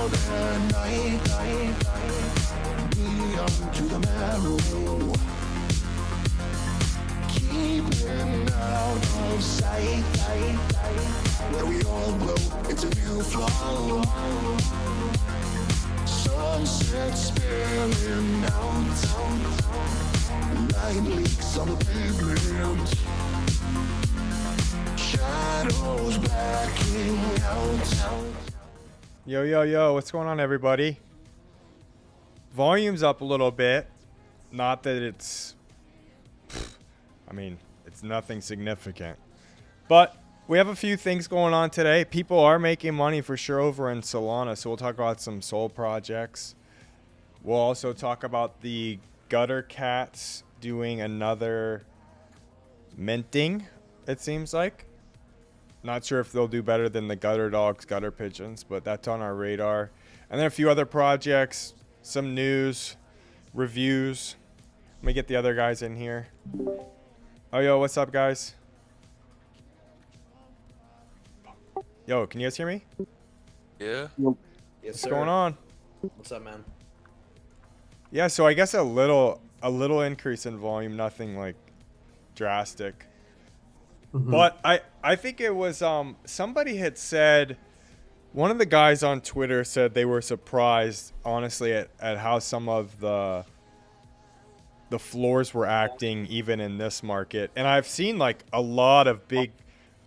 the night, beyond to the marrow, keeping out of sight, where we all grow into new flow. Sunset spilling out, light leaks on the pavement, shadows backing out. Yo, yo, yo, what's going on, everybody? Volume's up a little bit. Not that it's nothing significant. But we have a few things going on today. People are making money for sure over in Solana, so we'll talk about some Sol projects. We'll also talk about the gutter cats doing another minting, it seems like. Not sure if they'll do better than the gutter dogs, gutter pigeons, but that's on our radar. And then a few other projects, some news, reviews. Let me get the other guys in here. Oh, yo, what's up, guys? Yo, can you guys hear me? Yeah. Yes, What's sir. going on? What's up, man? Yeah, so I guess a little increase in volume, nothing like drastic. But I think it was somebody had said, one of the guys on Twitter said they were surprised, honestly, at how some of the floors were acting even in this market. And I've seen like a lot of big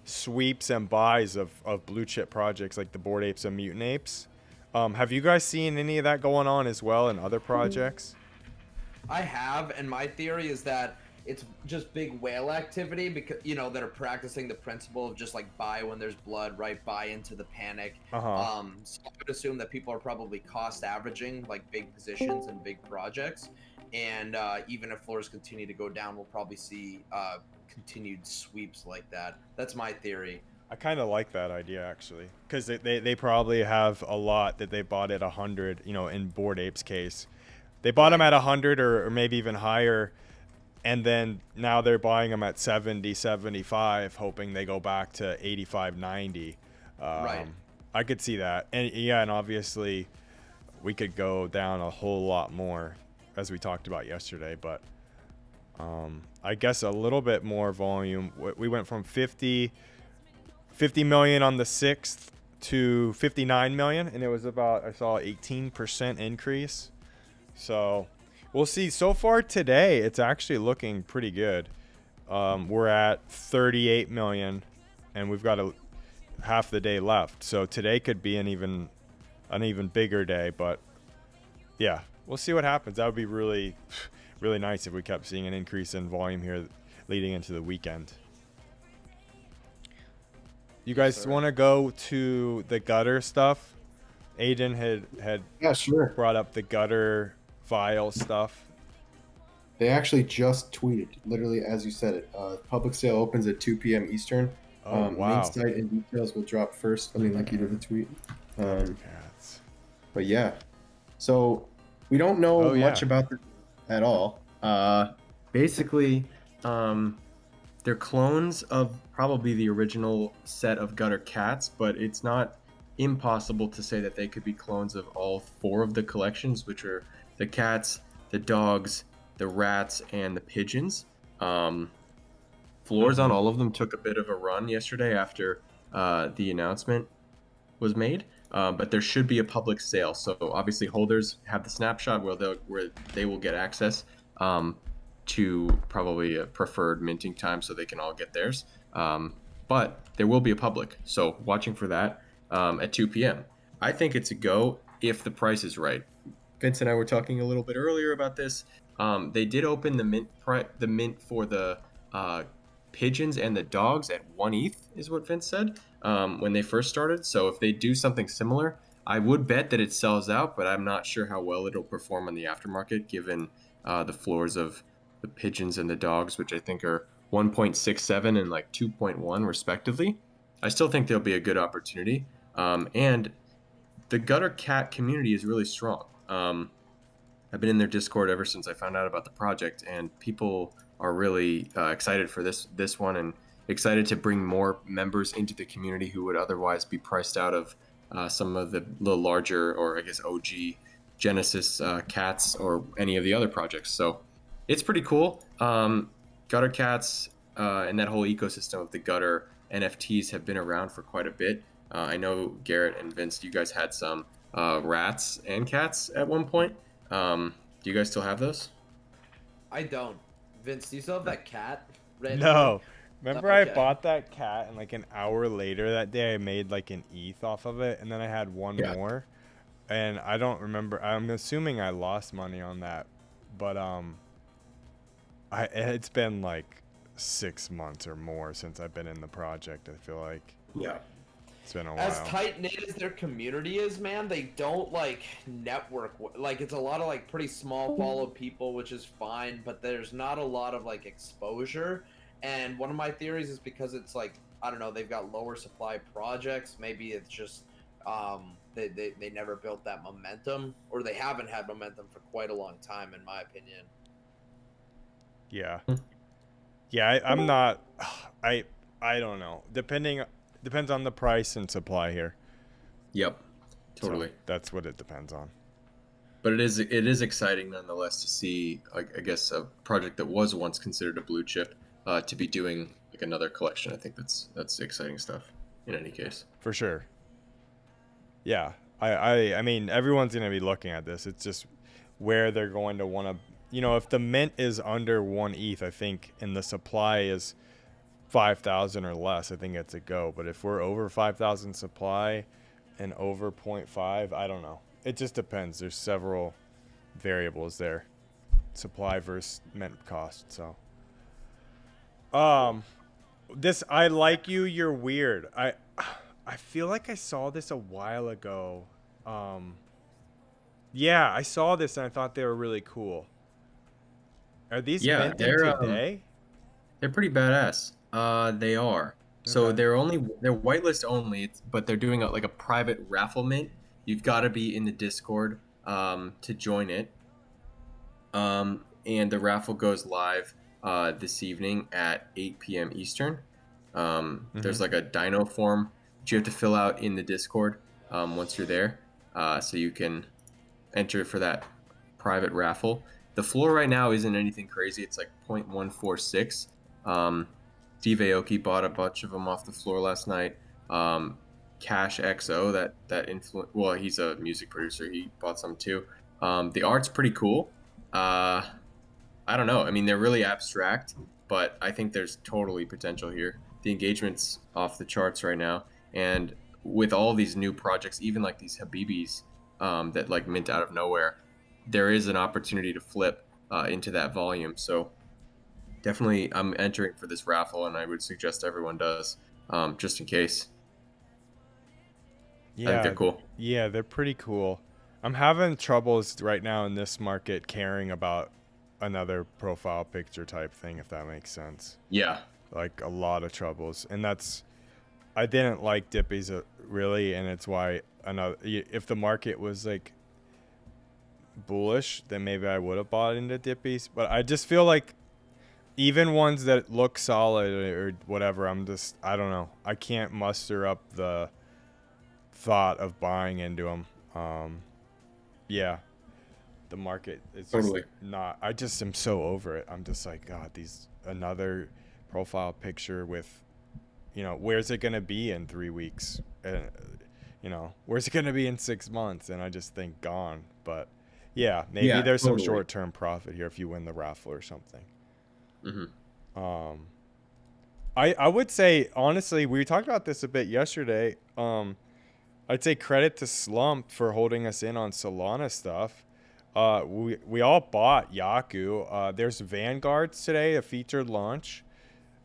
sweeps and buys of blue chip projects like the Bored Apes and Mutant Apes. Have you guys seen any of that going on as well in other projects? I have, and my theory is that it's just big whale activity because that are practicing the principle of just like buy when there's blood, right? Buy into the panic. So I would assume that people are probably cost averaging like big positions and big projects, and even if floors continue to go down, we'll probably see continued sweeps like that. That's my theory. I kind of like that idea, actually, because they probably have a lot that they bought at 100, in Bored Apes case. They bought them at 100 or maybe even higher, and then now they're buying them at 70, 75, hoping they go back to 85, 90. Right. I could see that. And yeah, and obviously we could go down a whole lot more, as we talked about yesterday, but I guess a little bit more volume. We went from 50 million on the 6th to 59 million, and it was about, I saw 18% increase. So we'll see. So far today, it's actually looking pretty good. We're at 38 million, and we've got half the day left. So today could be an even bigger day, but yeah, we'll see what happens. That would be really, really nice if we kept seeing an increase in volume here leading into the weekend. You guys want to go to the gutter stuff? Aiden had brought up the gutter file stuff. They actually just tweeted, literally as you said it. Public sale opens at 2 p.m. Eastern. Oh, wow. Main site and details will drop first. Let me link you to the tweet. But yeah, so we don't know much about this at all. Basically, they're clones of probably the original set of gutter cats, but it's not impossible to say that they could be clones of all 4 of the collections, which are the cats, the dogs, the rats, and the pigeons. Floors on all of them took a bit of a run yesterday after the announcement was made, but there should be a public sale. So obviously holders have the snapshot where they will get access to probably a preferred minting time so they can all get theirs. But there will be a public, so watching for that at 2 p.m. I think it's a go if the price is right. Vince and I were talking a little bit earlier about this. They did open the mint for the pigeons and the dogs at 1 ETH, is what Vince said when they first started. So if they do something similar, I would bet that it sells out, but I'm not sure how well it'll perform on the aftermarket given the floors of the pigeons and the dogs, which I think are 1.67 and like 2.1 respectively. I still think there'll be a good opportunity. And the gutter cat community is really strong. I've been in their Discord ever since I found out about the project, and people are really excited for this one and excited to bring more members into the community who would otherwise be priced out of some of the larger, or I guess OG Genesis cats, or any of the other projects. So it's pretty cool. Gutter cats and that whole ecosystem of the gutter NFTs have been around for quite a bit. I know Garrett and Vince, you guys had some rats and cats at one point. Do you guys still have those? I don't. Vince, do you still have that cat? No. Remember Okay. I bought that cat and like an hour later that day I made like an ETH off of it, and then I had one more. And I don't remember. I'm assuming I lost money on that. But it's been like 6 months or more since I've been in the project, I feel like. Yeah. It's been a As while. tight knit as their community is, man, they don't like network. Like, it's a lot of like pretty small follow people, which is fine, but there's not a lot of like exposure. And one of my theories is because it's like, I don't know, they've got lower supply projects. Maybe it's just they never built that momentum, or they haven't had momentum for quite a long time, in my opinion. Yeah. Yeah, I'm not. I don't know. Depends on the price and supply here. Yep. Totally. So that's what it depends on. But it is exciting nonetheless to see, I guess, a project that was once considered a blue chip to be doing like another collection. I think that's exciting stuff in any case. For sure. Yeah. I mean, everyone's going to be looking at this. It's just where they're going to want to, if the mint is under 1 ETH, I think, and the supply is 5,000 or less, I think it's a go. But if we're over 5,000 supply and over 0.5, I don't know. It just depends. There's several variables there. Supply versus mint cost. So, this, I like you. You're weird. I feel like I saw this a while ago. Yeah, I saw this and I thought they were really cool. Are these minted today? They're pretty badass. They are. So Okay. they're whitelist only, but they're doing like a private raffle mint. You've got to be in the Discord to join it. And the raffle goes live this evening at 8 p.m. Eastern. There's like a dino form that you have to fill out in the Discord once you're there, so you can enter for that private raffle. The floor right now isn't anything crazy. It's like 0.146. Steve Aoki bought a bunch of them off the floor last night. Cash XO, well, he's a music producer. He bought some too. The art's pretty cool. I don't know. I mean, they're really abstract, but I think there's totally potential here. The engagement's off the charts right now, and with all these new projects, even like these Habibis that like mint out of nowhere, there is an opportunity to flip into that volume. So definitely, I'm entering for this raffle, and I would suggest everyone does, just in case. Yeah, I think they're cool. Yeah, they're pretty cool. I'm having troubles right now in this market caring about another profile picture type thing, if that makes sense. Yeah. Like a lot of troubles. And I didn't like Dippies really, and it's why if the market was like bullish, then maybe I would have bought into Dippies. But I just feel like even ones that look solid or whatever, I don't know. I can't muster up the thought of buying into them. Yeah, the market is just not. I just am so over it. I'm just like, God, another profile picture with, where's it gonna be in 3 weeks? Where's it gonna be in 6 months? And I just think gone. But yeah, maybe there's some short-term profit here if you win the raffle or something. Mm-hmm. I would say honestly, we talked about this a bit yesterday. I'd say credit to Slump for holding us in on Solana stuff. We all bought Yaku. There's Vanguards today, a featured launch.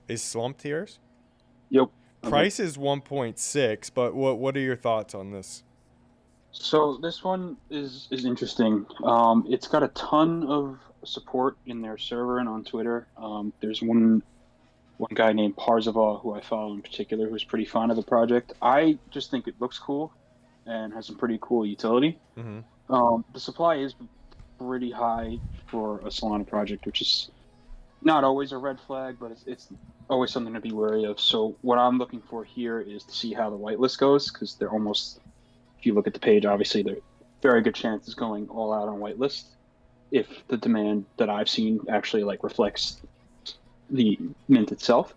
Is Slump tiers? Yep. Price is 1.6, but what are your thoughts on this? So this one is interesting. It's got a ton of support in their server and on Twitter. There's one guy named Parzava who I follow in particular who's pretty fond of the project. I just think it looks cool and has some pretty cool utility. Mm-hmm. The supply is pretty high for a Solana project, which is not always a red flag, but it's always something to be wary of. So what I'm looking for here is to see how the whitelist goes, because they're almost you look at the page, obviously there's very good chance it's going all out on whitelist if the demand that I've seen actually like reflects the mint itself.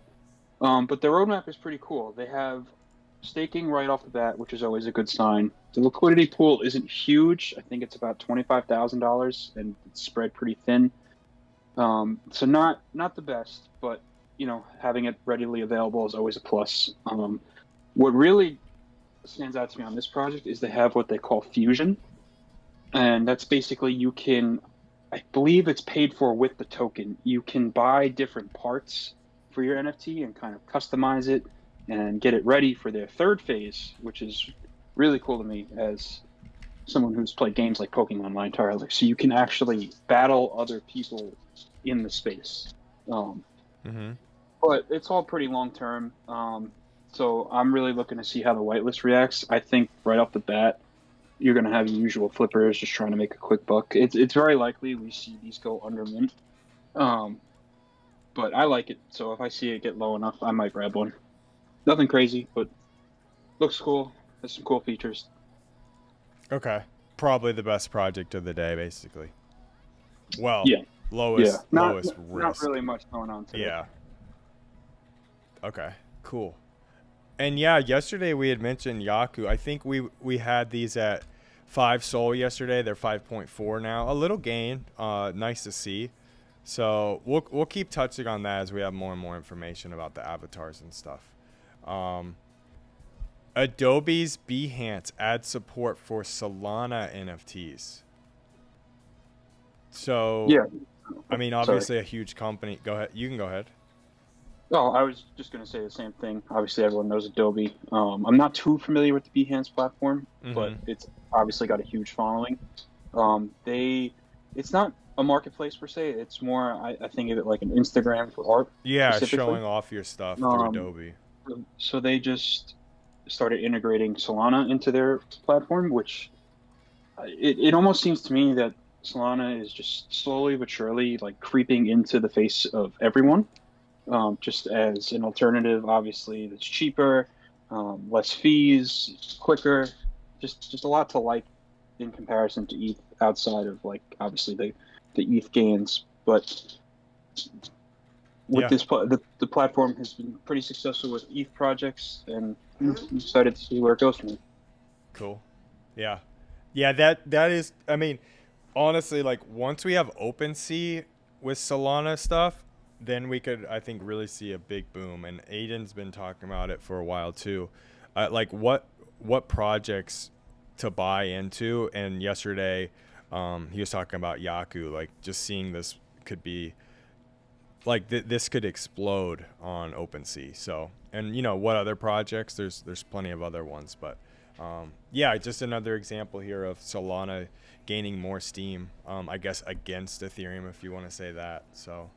But their roadmap is pretty cool. They have staking right off the bat, which is always a good sign. The liquidity pool isn't huge. I think it's about $25,000, and it's spread pretty thin. So not the best, but having it readily available is always a plus. What really stands out to me on this project is they have what they call fusion, and that's basically you can, I believe it's paid for with the token. You can buy different parts for your NFT and kind of customize it and get it ready for their third phase, which is really cool to me as someone who's played games like Pokemon my entire life. So you can actually battle other people in the space. But it's all pretty long term. So I'm really looking to see how the whitelist reacts. I think right off the bat, you're going to have your usual flippers just trying to make a quick buck. It's very likely we see these go under mint. But I like it. So if I see it get low enough, I might grab one. Nothing crazy, but looks cool. Has some cool features. Okay. Probably the best project of the day, basically. Well, yeah. lowest risk. Not really much going on today. Yeah. Okay, cool. And yeah, yesterday we had mentioned Yaku. I think we had these at 5 Sol yesterday. They're 5.4 now. A little gain. Nice to see. So we'll keep touching on that as we have more and more information about the avatars and stuff. Adobe's Behance adds support for Solana NFTs. So yeah, I mean, obviously a huge company. Go ahead. You can go ahead. Oh, I was just going to say the same thing. Obviously, everyone knows Adobe. I'm not too familiar with the Behance platform, but it's obviously got a huge following. It's not a marketplace per se. It's more, I think of it like an Instagram for art. Yeah, showing off your stuff through Adobe. So they just started integrating Solana into their platform, which it almost seems to me that Solana is just slowly but surely like creeping into the face of everyone. Just as an alternative, obviously, that's cheaper, less fees, quicker, just a lot to like in comparison to ETH outside of like obviously the ETH gains. But with this, the platform has been pretty successful with ETH projects, and I'm excited to see where it goes from here. Cool. Yeah. That is. I mean, honestly, like once we have OpenSea with Solana stuff, then we could, I think, really see a big boom. And Aiden's been talking about it for a while too. Like what projects to buy into. And yesterday, he was talking about Yaku. Like just seeing this could be, like this could explode on OpenSea. So, and what other projects? There's plenty of other ones, but yeah, just another example here of Solana gaining more steam. I guess against Ethereum, if you want to say that. So.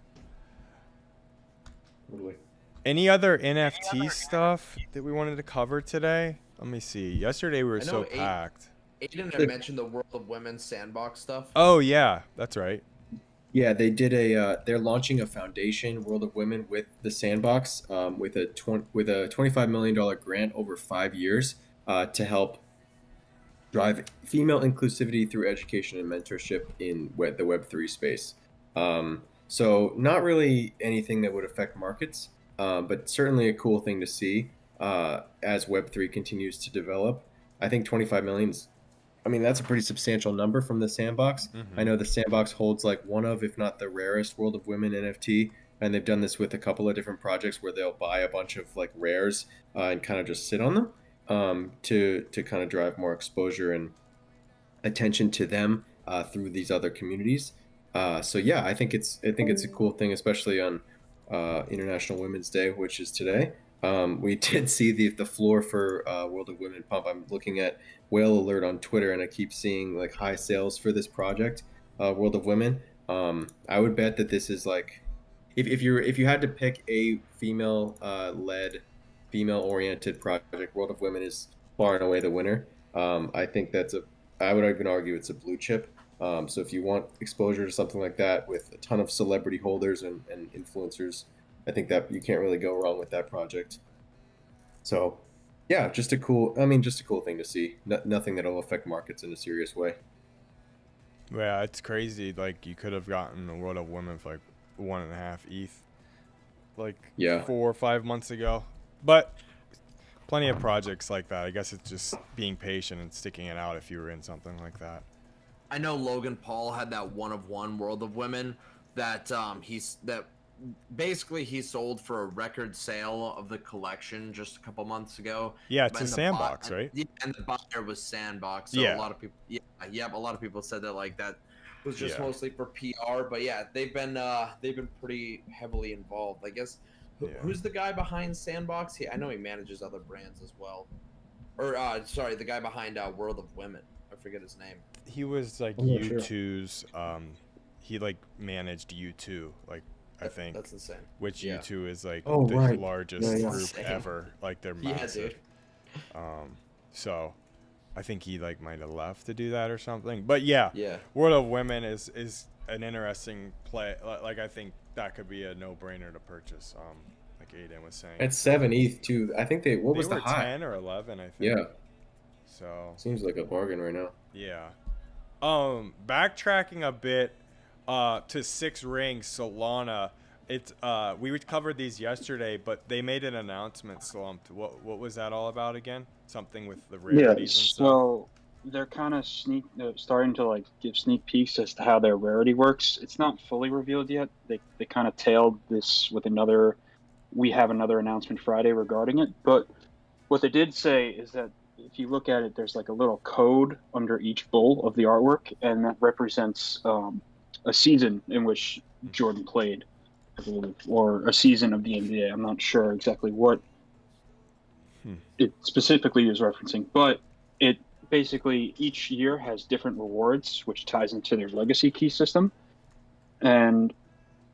Any other NFT stuff that we wanted to cover today? Let me see. Yesterday we were so packed. Aiden had mentioned the World of Women's sandbox stuff. Oh yeah, that's right. Yeah, they did they're launching a foundation, World of Women, with the sandbox, with a $25 million grant over 5 years to help drive female inclusivity through education and mentorship in the Web3 space. So not really anything that would affect markets, but certainly a cool thing to see as Web3 continues to develop. I think 25 million is, that's a pretty substantial number from the sandbox. I know the sandbox holds like one of, if not the rarest, World of Women NFT, and they've done this with a couple of different projects where they'll buy a bunch of like rares and kind of just sit on them to kind of drive more exposure and attention to them through these other communities. So yeah, I think it's a cool thing, especially on International Women's Day, which is today. We did see the floor for World of Women pump. I'm looking at Whale Alert on Twitter, and I keep seeing like high sales for this project, World of Women. I would bet that this is like, if you had to pick a female led, female oriented project, World of Women is far and away the winner. I think I would even argue it's a blue chip. So if you want exposure to something like that with a ton of celebrity holders and influencers, I think that you can't really go wrong with that project. So Yeah, just a cool. I mean, just a cool thing to see. Nothing that'll affect markets in a serious way. Yeah, it's crazy. Like you could have gotten a World of Women for like 1.5 ETH, like Yeah. 4 or 5 months ago. But plenty of projects like that. I guess it's just being patient and sticking it out if you were in something like that. I know Logan Paul had that one of one World of Women that basically he sold for a record sale of the collection just a couple months ago. Yeah, it's a And sandbox, right? Yeah, and the buyer was Sandbox. So a Yeah. lot of people, a lot of people said that like that was just Yeah. mostly for PR. But yeah, they've been pretty heavily involved. I guess Yeah. who's the guy behind Sandbox? I know he manages other brands as well. Or sorry, the guy behind World of Women. I forget his name. He was like I'm not sure. U2's. He like managed U2, like I think. That's insane. Which Yeah. U2 is like Oh, the right. largest Yeah, yeah. group Insane. ever. Like they're Yeah, massive. dude. So I think he like might have left to do that or something. But yeah, Yeah. World of Women is an interesting play. Like I think that could be a no-brainer to purchase. Like Aiden was saying. At 7 ETH too. I think what They was were the high? 10 or 11, I think. Yeah, So seems like a bargain right now. yeah. Backtracking a bit to 6 Rings Solana. It's we covered these yesterday, but they made an announcement slumped. What was that all about again? Something with the rarities Yeah, and stuff. so they're kind of starting to like give sneak peeks as to how their rarity works. It's not fully revealed yet. They kind of tailed this with another. We have another announcement Friday regarding it, but what they did say is that if you look at it, there's like a little code under each bull of the artwork, and that represents a season in which Jordan played, I believe, or a season of the NBA. I'm not sure exactly what it specifically is referencing, but it basically each year has different rewards, which ties into their legacy key system. And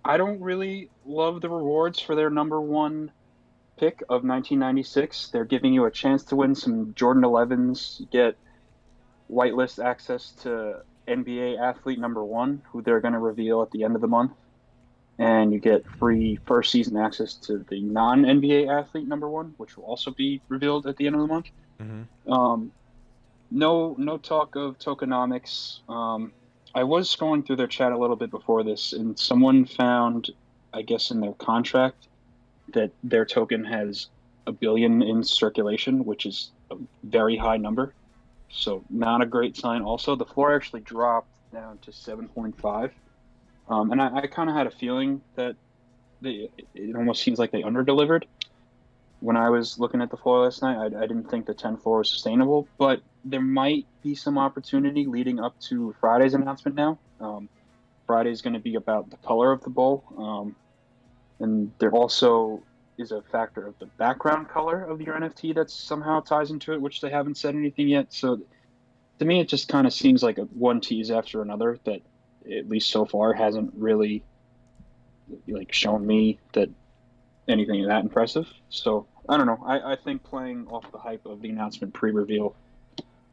I don't really love the rewards for their number one pick of 1996. They're giving you a chance to win some Jordan 11s, get whitelist access to NBA athlete number one, who they're going to reveal at the end of the month. And you get free first season access to the non NBA athlete number one, which will also be revealed at the end of the month. Mm-hmm. No talk of tokenomics. I was scrolling through their chat a little bit before this, and someone found, I guess, in their contract that their token has 1 billion in circulation, which is a very high number. So not a great sign. Also, the floor actually dropped down to 7.5. And I kind of had a feeling that it almost seems like they underdelivered. When I was looking at the floor last night, I didn't think the 10 floor was sustainable, but there might be some opportunity leading up to Friday's announcement now. Friday's going to be about the color of the bowl. And there also is a factor of the background color of your NFT that somehow ties into it, which they haven't said anything yet. So to me, it just kind of seems like one tease after another that, at least so far, hasn't really like shown me that anything that impressive. So I don't know. I think playing off the hype of the announcement pre-reveal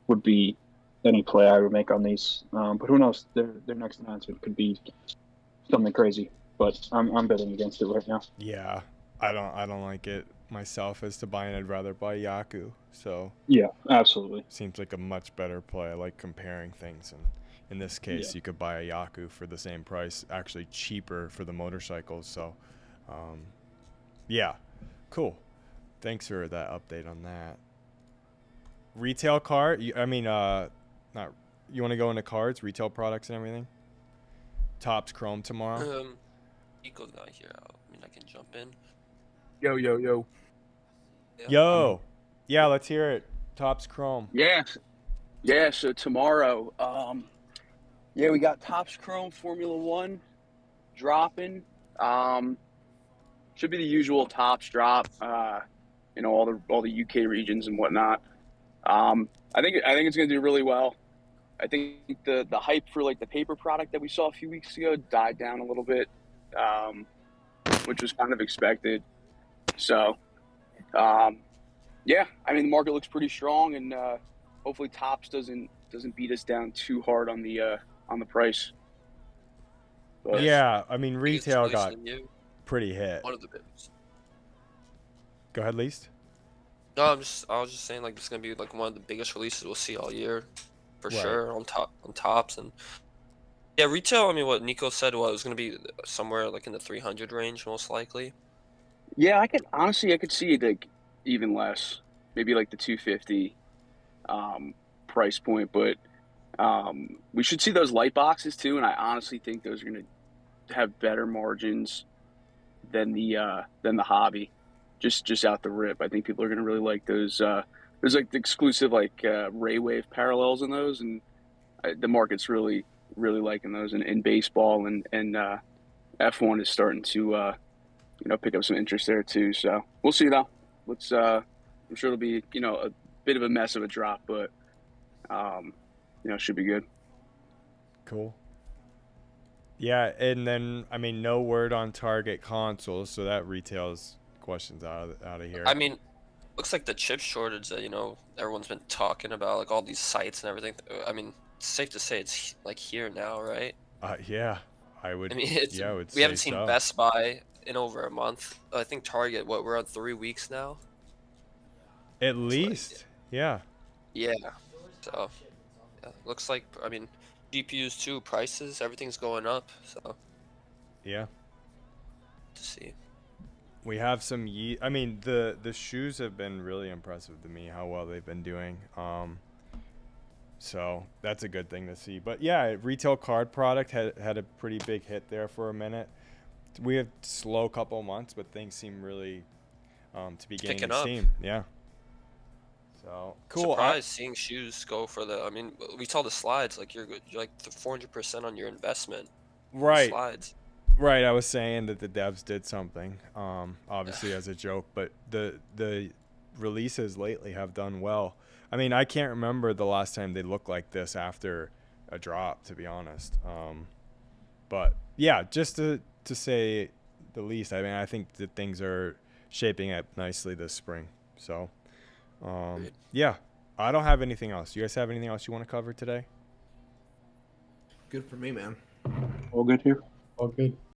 would be any play I would make on these. But who knows? Their next announcement could be something crazy. But I'm betting against it right now. Yeah, I don't like it myself as to buy, and I'd rather buy Yaku. So Yeah, absolutely. seems like a much better play. I like comparing things, and in this case, you could buy a Yaku for the same price, actually cheaper for the motorcycles. So, yeah, cool. Thanks for that update on that. Retail card? Not. You want to go into cards, retail products, and everything? Topps Chrome tomorrow. Eco's not here. I can jump in. Yo. Yo, yeah, let's hear it. Topps Chrome. Yeah. So tomorrow, we got Topps Chrome Formula One dropping. Should be the usual Topps drop. All the UK regions and whatnot. I think it's gonna do really well. I think the hype for like the paper product that we saw a few weeks ago died down a little bit, which was kind of expected. So, the market looks pretty strong, and hopefully Topps doesn't beat us down too hard on the price. But, Yeah, retail got Than you, pretty hit. one of the biggest. Go ahead, Least. No, I was just saying like it's gonna be like one of the biggest releases we'll see all year, for Right. sure. On tops and yeah, retail. I mean, what Nico said was it was gonna be somewhere like in the 300 range most likely. Yeah, I could see it like even less, maybe like the 250 price point, but we should see those light boxes too, and I honestly think those are going to have better margins than the hobby. Just out the rip, I think people are going to really like those. There's like the exclusive like ray wave parallels in those, and the market's really liking those. In baseball and F1 is starting to pick up some interest there too. So we'll see though. Let's I'm sure it'll be a bit of a mess of a drop, but should be good. Cool. Yeah, and then I mean, no word on Target consoles, so that retails questions out of here. I mean, looks like the chip shortage that everyone's been talking about, like all these sites and everything. I mean, it's safe to say it's like here now, right? Yeah, I would. I mean, yeah, I would we haven't say seen so. Best Buy in over a month. I think Target, we're on 3 weeks now. At least, yeah. Yeah. So, yeah, looks like I mean, GPUs too, prices, everything's going up. So, Yeah. to see. We have some I mean, the shoes have been really impressive to me how well they've been doing. So that's a good thing to see. But yeah, retail card product had a pretty big hit there for a minute. We have slow couple months, but things seem really to be gaining Picking up. steam. Yeah. So cool. Surprised seeing shoes go for the. I mean, we saw the slides. Like you're like 400% on your investment. Right. Slides. Right. I was saying that the devs did something, obviously as a joke, but the releases lately have done well. I mean, I can't remember the last time they looked like this after a drop, to be honest. But yeah, just to say the least, I mean, I think that things are shaping up nicely this spring. So, yeah, I don't have anything else. You guys have anything else you want to cover today? Good for me, man. All good here. All good.